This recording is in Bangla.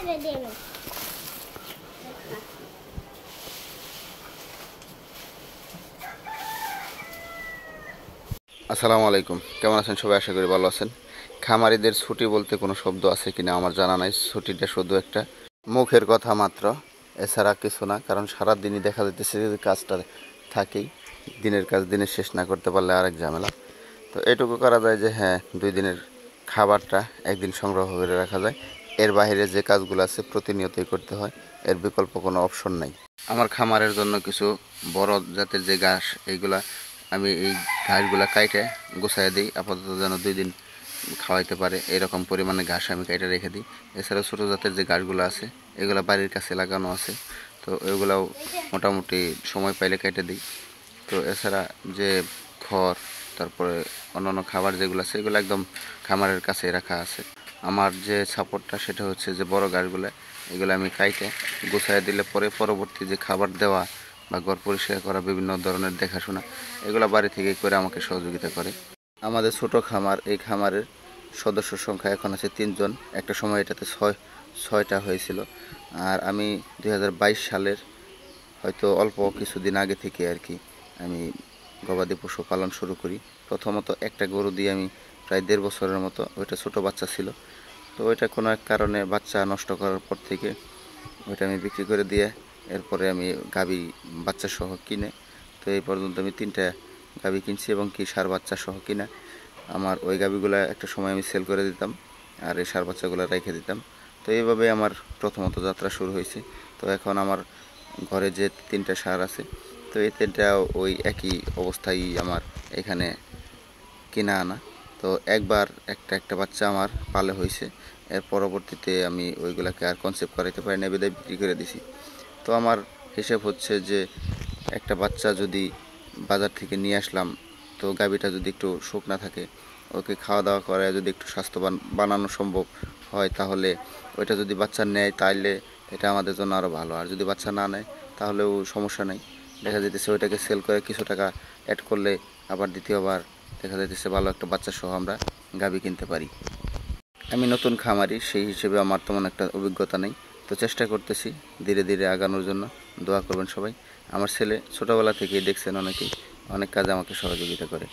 আসসালামু আলাইকুম, কেমন আছেন সবাই? আশা করি ভালো আছেন। খামারিদের ছুটি বলতে কোনো শব্দ আছে কিনা আমার জানা নাই। ছুটিটা শুধু একটা মুখের কথা মাত্র, এছাড়া কিছু না। কারণ সারা দিনই দেখা যাইতেছে যে কাজটা থাকেই, দিনের কাজ দিনে শেষ না করতে পারলে আরেক ঝামেলা। তো এটুকু করা যায় যে হ্যাঁ, 2 দিনের খাবারটা একদিন সংগ্রহ করে রাখা যায়। এর বাইরে যে কাজগুলো আছে প্রতিনিয়তই করতে হয়, এর বিকল্প কোনো অপশন নাই। আমার খামারের জন্য কিছু বড় জাতের যে ঘাস, এইগুলা আমি এই ঘাসগুলা কাইটে গুছাই দিই, আপাতত যেন 2 দিন খাওয়াইতে পারে এরকম পরিমাণে ঘাস আমি কাইটে রেখে দিই। এছাড়াও ছোটো জাতের যে ঘাসগুলো আছে এগুলো বাড়ির কাছে লাগানো আছে, তো এগুলাও মোটামুটি সময় পাইলে কেটে দিই। তো এছাড়া যে খড়, তারপরে অন্যান্য খাবার যেগুলো আছে এগুলো একদম খামারের কাছে রাখা আছে। আমার যে সাপোর্টটা সেটা হচ্ছে যে বড় গাছগুলো, এগুলো আমি কাইটে গুছাই দিলে পরে পরবর্তী যে খাবার দেওয়া বা ঘর পরিষ্কার করা, বিভিন্ন ধরনের দেখাশোনা, এগুলো বাড়ি থেকে করে আমাকে সহযোগিতা করে। আমাদের ছোট খামার, এই খামারের সদস্য সংখ্যা এখন আছে 3 জন। একটা সময় এটাতে ছয়টা হয়েছিল। আর আমি 2022 সালের হয়তো অল্প কিছুদিন আগে থেকে আর কি আমি গবাদি পশু পালন শুরু করি। প্রথমত একটা গরু দিয়ে আমি প্রায় 1.5 বছরের মতো, ওইটা ছোট বাচ্চা ছিল, তো ওইটা কোনো এক কারণে বাচ্চা নষ্ট করার পর থেকে ওইটা আমি বিক্রি করে দিয়ে এরপরে আমি গাভী বাচ্চা সহ কিনে, তো এই পর্যন্ত আমি 3টা গাভী কিনছি এবং কি ষাঁড় বাচ্চা সহ কিনা। আমার ওই গাভীগুলো একটা সময় আমি সেল করে দিতাম আর এই ষাঁড় বাচ্চাগুলো রেখে দিতাম। তো এইভাবে আমার প্রথমত যাত্রা শুরু হয়েছে। তো এখন আমার ঘরে যে 3টা ষাঁড় আছে, তো এই 3টা ওই একই অবস্থায় আমার এখানে কিনা আনা। তো একবার একটা বাচ্চা আমার পালে হয়েছে, এর পরবর্তীতে আমি ওইগুলাকে আর কনসেপ্ট করাইতে পারি না, বিদায় বিক্রি করে দিছি। তো আমার হিসেব হচ্ছে যে একটা বাচ্চা যদি বাজার থেকে নিয়ে আসলাম, তো গাভীটা যদি একটু শুকনা থাকে, ওকে খাওয়া দাওয়া করে যদি একটু স্বাস্থ্যবান বানানো সম্ভব হয়, তাহলে ওইটা যদি বাচ্চা নেয় তাইলে এটা আমাদের জন্য আরও ভালো। আর যদি বাচ্চা না নেয় তাহলেও সমস্যা নেই, দেখা যেতেছে ওইটাকে সেল করে কিছু টাকা অ্যাড করলে আবার দ্বিতীয়বার দেখা যাইতেছে ভালো একটা বাচ্চা সহ আমরা গাভী কিনতে পারি। আমি নতুন খামারি, সেই হিসেবে আমার তেমন একটা অভিজ্ঞতা নেই, তো চেষ্টা করতেছি ধীরে ধীরে আগানোর জন্য। দোয়া করবেন সবাই। আমার ছেলে ছোটোবেলা থেকেই দেখছেন অনেকেই অনেক কাজে আমাকে সহযোগিতা করে।